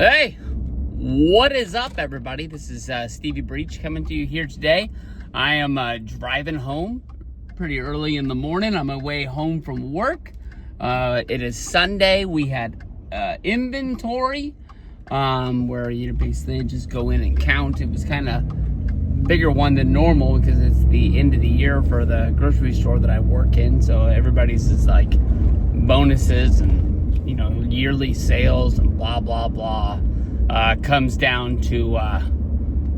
Hey, what is up, everybody? This is Stevie Breach coming to you here today. I am driving home pretty early in the morning. I'm away home from work. It is Sunday. We had inventory where you basically just go in and count. It was kind of bigger one than normal because it's the end of the year for the grocery store that I work in. So everybody's is like bonuses and yearly sales and blah blah blah comes down to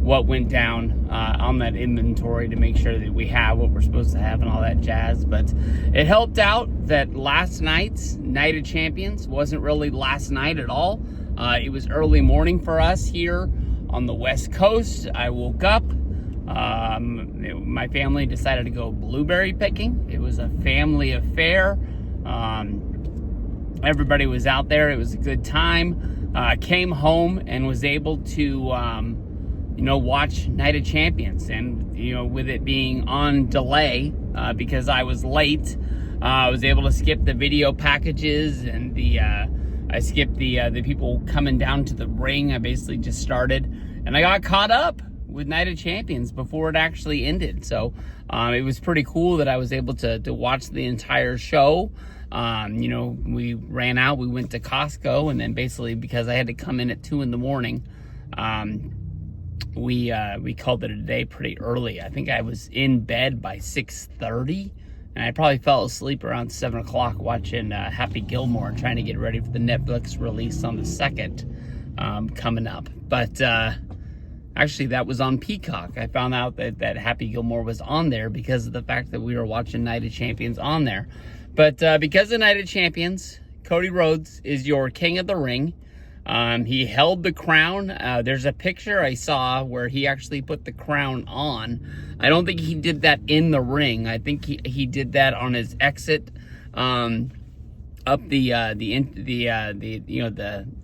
what went down on that inventory to make sure that we have what we're supposed to have and all that jazz. But it helped out that last night's Night of Champions wasn't really last night at all. It was early morning for us here on the West Coast. I woke up, my family decided to go blueberry picking. It was a family affair. Everybody was out there. It was a good time. Came home and was able to, watch Night of Champions. And, with it being on delay because I was late, I was able to skip the video packages and I skipped the people coming down to the ring. I basically just started and I got caught up with Night of Champions before it actually ended. So it was pretty cool that I was able to watch the entire show. We ran out, we went to Costco, and then basically because I had to come in at 2 a.m, we called it a day pretty early. I think I was in bed by 6:30, and I probably fell asleep around 7 o'clock watching Happy Gilmore and trying to get ready for the Netflix release on the 2nd coming up. But actually, that was on Peacock. I found out that Happy Gilmore was on there because of the fact that we were watching Night of Champions on there. But because of Night of Champions, Cody Rhodes is your king of the ring. He held the crown. There's a picture I saw where he actually put the crown on. I don't think he did that in the ring. I think he did that on his exit up the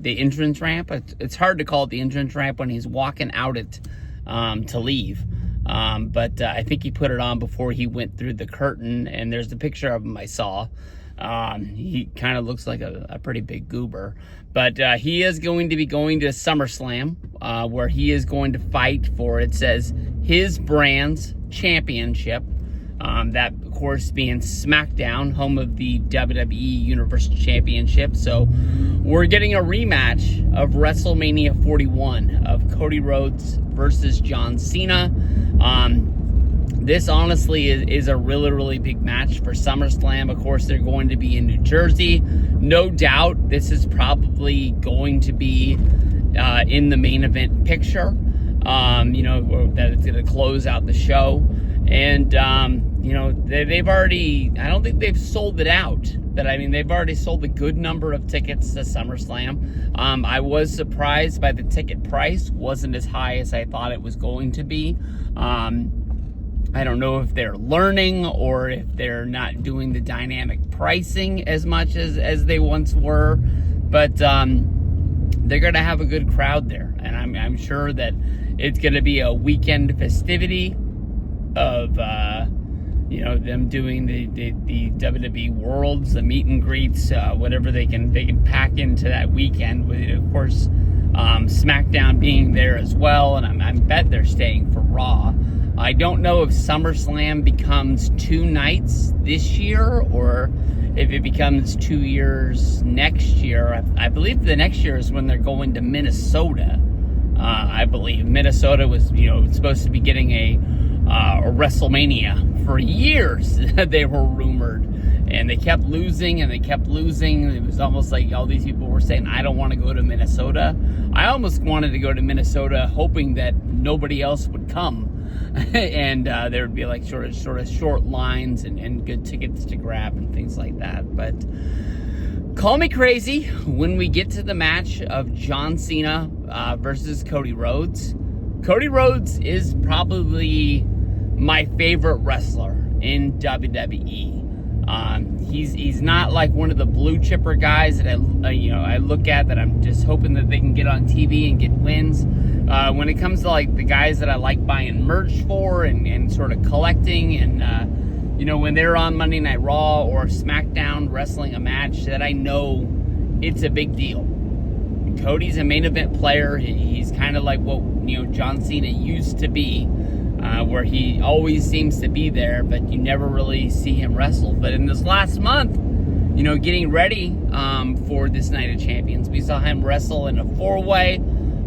entrance ramp. It's hard to call it the entrance ramp when he's walking out it to leave. But I think he put it on before he went through the curtain, and there's a picture of him I saw. He kind of looks like a pretty big goober. But he is going to be going to SummerSlam, where he is going to fight for, it says, his brand's championship. That, of course, being SmackDown, home of the WWE Universal Championship. So we're getting a rematch of WrestleMania 41 of Cody Rhodes versus John Cena. This honestly is a really, really big match for SummerSlam. Of course, they're going to be in New Jersey. No doubt this is probably going to be in the main event picture, that it's going to close out the show. And, they've already, I don't think they've sold it out, but I mean, they've already sold a good number of tickets to SummerSlam. I was surprised by the ticket price. Wasn't as high as I thought it was going to be. I don't know if they're learning or if they're not doing the dynamic pricing as much as they once were, but they're going to have a good crowd there. And I'm sure that it's going to be a weekend festivity of, them doing the WWE Worlds, the meet and greets, whatever they can pack into that weekend with, of course, SmackDown being there as well. And I bet they're staying for Raw. I don't know if SummerSlam becomes 2 nights this year or if it becomes 2 years next year. I believe the next year is when they're going to Minnesota. I believe Minnesota was, supposed to be getting a WrestleMania for years. They were rumored, and they kept losing and they kept losing. It was almost like all these people were saying, I don't want to go to Minnesota. I almost wanted to go to Minnesota hoping that nobody else would come. And there would be like sort of short lines and good tickets to grab and things like that. But call me crazy when we get to the match of John Cena versus Cody Rhodes. Cody Rhodes is probably my favorite wrestler in WWE. He's not like one of the blue chipper guys that I look at that I'm just hoping that they can get on TV and get wins. When it comes to like the guys that I like buying merch for and sort of collecting and when they're on Monday Night Raw or SmackDown wrestling a match that I know it's a big deal. Cody's a main event player. He's kind of like what, John Cena used to be, where he always seems to be there, but you never really see him wrestle. But in this last month, getting ready for this Night of Champions, we saw him wrestle in a 4-way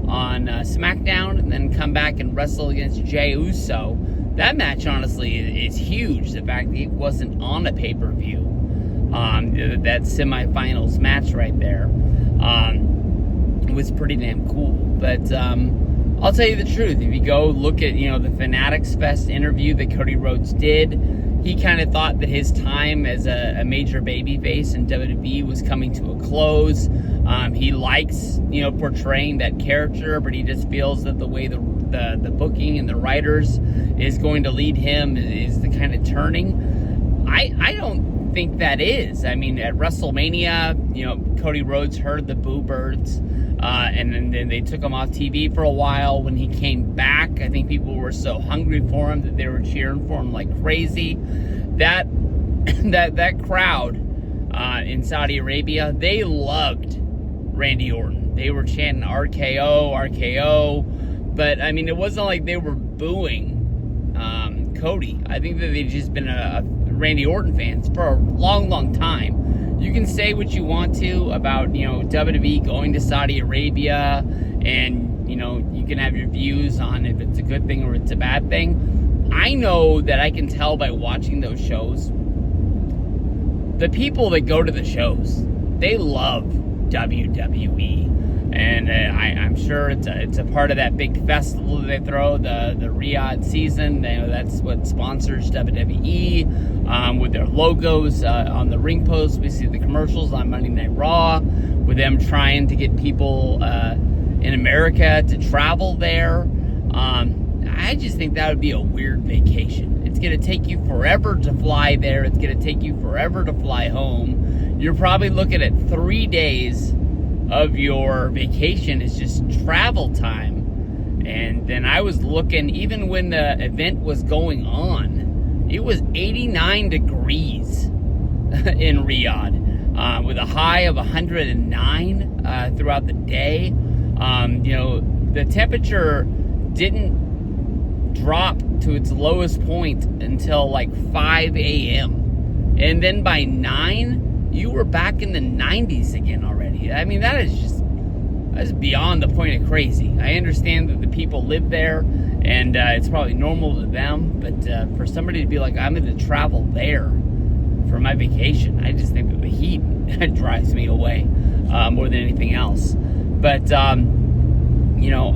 on SmackDown, and then come back and wrestle against Jey Uso. That match, honestly, is huge. The fact that he wasn't on a pay-per-view, that semifinals match right there, was pretty damn cool. But I'll tell you the truth. If you go look at, the Fanatics Fest interview that Cody Rhodes did, he kind of thought that his time as a major babyface in WWE was coming to a close. He likes, portraying that character, but he just feels that the way the booking and the writers is going to lead him is the kind of turning. I don't think that is. I mean, at WrestleMania, Cody Rhodes heard the boo birds, and then they took him off TV for a while. When he came back, I think people were so hungry for him that they were cheering for him like crazy. That crowd in Saudi Arabia, they loved Randy Orton. They were chanting RKO, RKO. But, I mean, it wasn't like they were booing Cody. I think that they've just been a Randy Orton fans for a long, long time. You can say what you want to about, WWE going to Saudi Arabia, and, you can have your views on if it's a good thing or it's a bad thing. I know that I can tell by watching those shows, the people that go to the shows, they love WWE. And I'm sure it's a part of that big festival that they throw, the Riyadh season. That's what sponsors WWE with their logos on the ring posts. We see the commercials on Monday Night Raw with them trying to get people in America to travel there. I just think that would be a weird vacation. It's going to take you forever to fly there. It's going to take you forever to fly home. You're probably looking at 3 days of your vacation is just travel time. And then I was looking, even when the event was going on, it was 89 degrees in Riyadh, with a high of 109 throughout the day. The temperature didn't drop to its lowest point until like 5 a.m. And then by 9, you were back in the 90s again already. I mean, that's beyond the point of crazy. I understand that the people live there, and it's probably normal to them, but for somebody to be like, I'm going to travel there for my vacation, I just think that the heat drives me away more than anything else. But,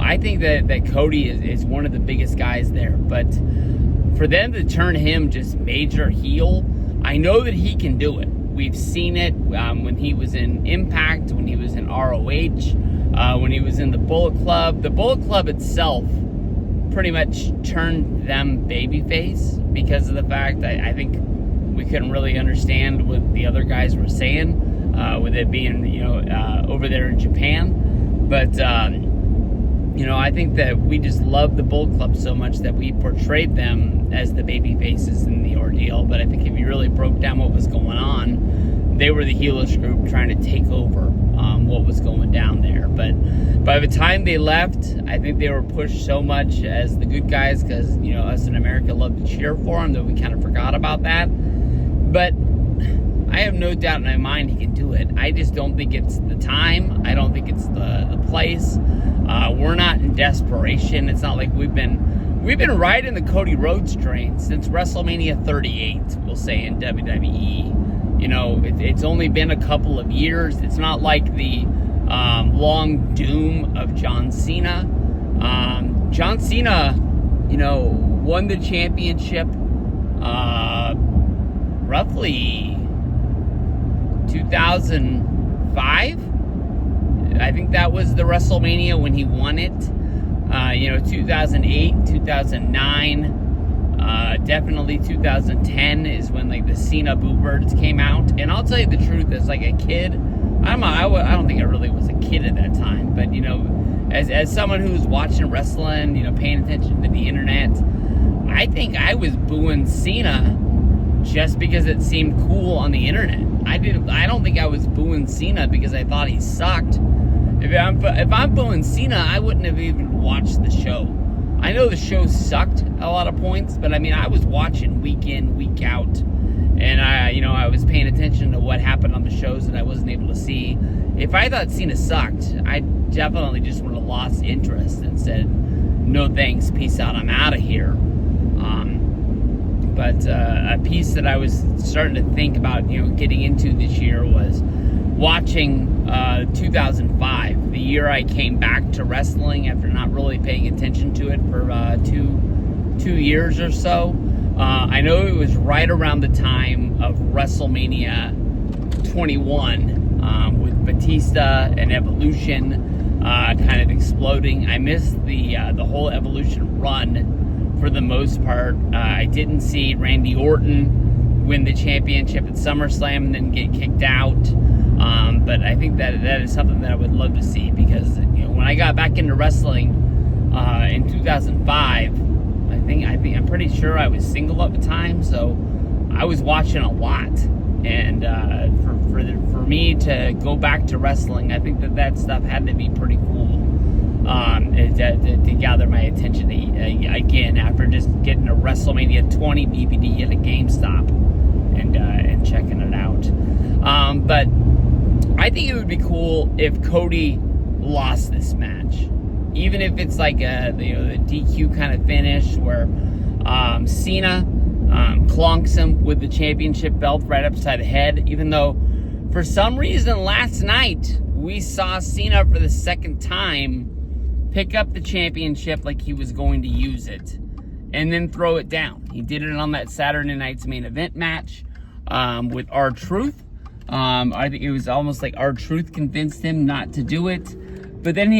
I think that Cody is one of the biggest guys there, but for them to turn him just major heel, I know that he can do it. We've seen it when he was in Impact, when he was in ROH, when he was in the Bullet Club. The Bullet Club itself pretty much turned them babyface because of the fact that I think we couldn't really understand what the other guys were saying, with it being, over there in Japan. But, I think that we just love the Bullet Club so much that we portrayed them as the baby faces in the ordeal. But I think if you really broke down what was going on, they were the heelish group trying to take over what was going down there. But by the time they left, I think they were pushed so much as the good guys because, us in America love to cheer for them that we kind of forgot about that. But I have no doubt in my mind he can do it. I just don't think it's the time. I don't think it's the place. We're not in desperation. It's not like we've been riding the Cody Rhodes train since WrestleMania 38, we'll say, in WWE. It's only been a couple of years. It's not like the long doom of John Cena. John Cena, won the championship roughly 2005. I think that was the WrestleMania when he won it. 2008, 2009, definitely 2010 is when the Cena Boo Birds came out. And I'll tell you the truth, as a kid, I don't think I really was a kid at that time, but as someone who was watching wrestling, paying attention to the internet, I think I was booing Cena just because it seemed cool on the internet. I don't think I was booing Cena because I thought he sucked. If I'm pulling Cena, I wouldn't have even watched the show. I know the show sucked a lot of points, but I mean, I was watching week in, week out, and I was paying attention to what happened on the shows that I wasn't able to see. If I thought Cena sucked, I definitely just would have lost interest and said, no thanks, peace out, I'm out of here. But a piece that I was starting to think about, getting into this year was watching 2005, the year I came back to wrestling after not really paying attention to it for two years or so. I know it was right around the time of WrestleMania 21 with Batista and Evolution kind of exploding. I missed the whole Evolution run for the most part. I didn't see Randy Orton win the championship at SummerSlam and then get kicked out. But I think that is something that I would love to see, because when I got back into wrestling in 2005, I'm pretty sure I was single at the time, so I was watching a lot. And for me to go back to wrestling, I think that stuff had to be pretty cool. To gather my attention again after just getting a WrestleMania 20 DVD at a GameStop and checking it out. But I think it would be cool if Cody lost this match, even if it's like the DQ kind of finish where Cena clonks him with the championship belt right upside the head. Even though for some reason last night we saw Cena for the second time pick up the championship like he was going to use it and then throw it down. He did it on that Saturday night's main event match with R-Truth. I think it was almost like R-Truth convinced him not to do it. But then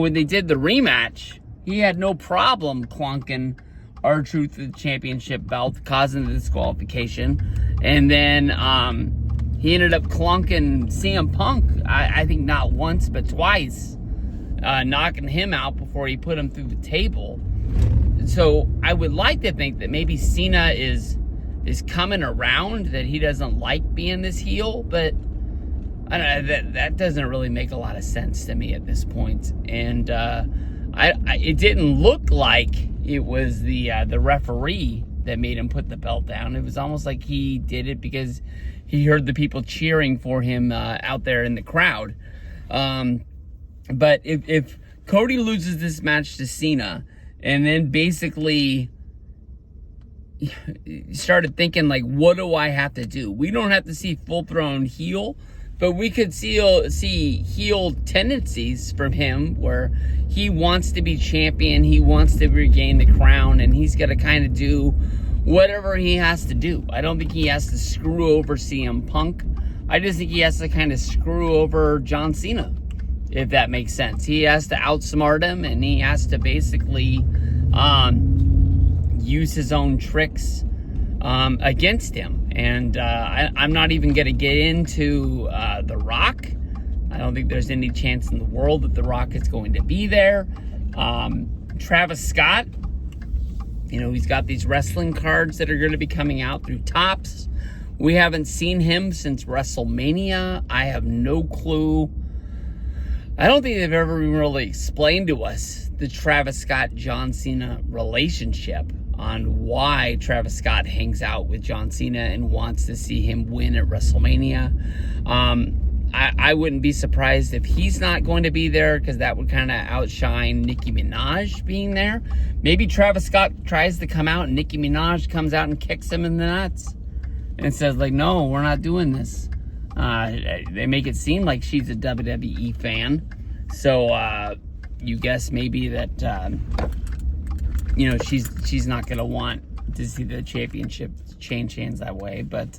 when they did the rematch, he had no problem clonking R-Truth the championship belt, causing the disqualification. And then he ended up clonking CM Punk, I think not once, but twice. Knocking him out before he put him through the table. So I would like to think that maybe Cena is coming around, that he doesn't like being this heel, but I don't know, that doesn't really make a lot of sense to me at this point. And it didn't look like it was the referee that made him put the belt down. It was almost like he did it because he heard the people cheering for him out there in the crowd. But if Cody loses this match to Cena and then basically started thinking, like, what do I have to do? We don't have to see full-thrown heel, but we could see heel tendencies from him where he wants to be champion, he wants to regain the crown, and he's got to kind of do whatever he has to do. I don't think he has to screw over CM Punk. I just think he has to kind of screw over John Cena, if that makes sense. He has to outsmart him, and he has to basically use his own tricks against him. And I'm not even going to get into The Rock. I don't think there's any chance in the world that The Rock is going to be there. Travis Scott, he's got these wrestling cards that are going to be coming out through Topps. We haven't seen him since WrestleMania. I have no clue. I don't think they've ever really explained to us the Travis Scott-John Cena relationship, on why Travis Scott hangs out with John Cena and wants to see him win at WrestleMania. I wouldn't be surprised if he's not going to be there, because that would kind of outshine Nicki Minaj being there. Maybe Travis Scott tries to come out and Nicki Minaj comes out and kicks him in the nuts and says, like, no, we're not doing this. They make it seem like she's a WWE fan. So you guess maybe that, she's not going to want to see the championship change hands that way. But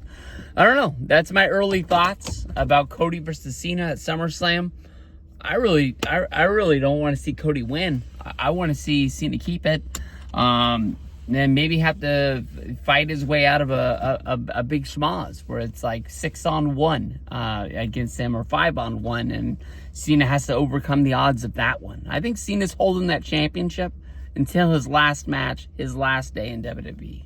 I don't know. That's my early thoughts about Cody versus Cena at SummerSlam. I really don't want to see Cody win. I want to see Cena keep it. Then maybe have to fight his way out of a big schmoz where it's like 6-on-1 against him, or 5-on-1, and Cena has to overcome the odds of that one. I think Cena's holding that championship until his last match, his last day in WWE.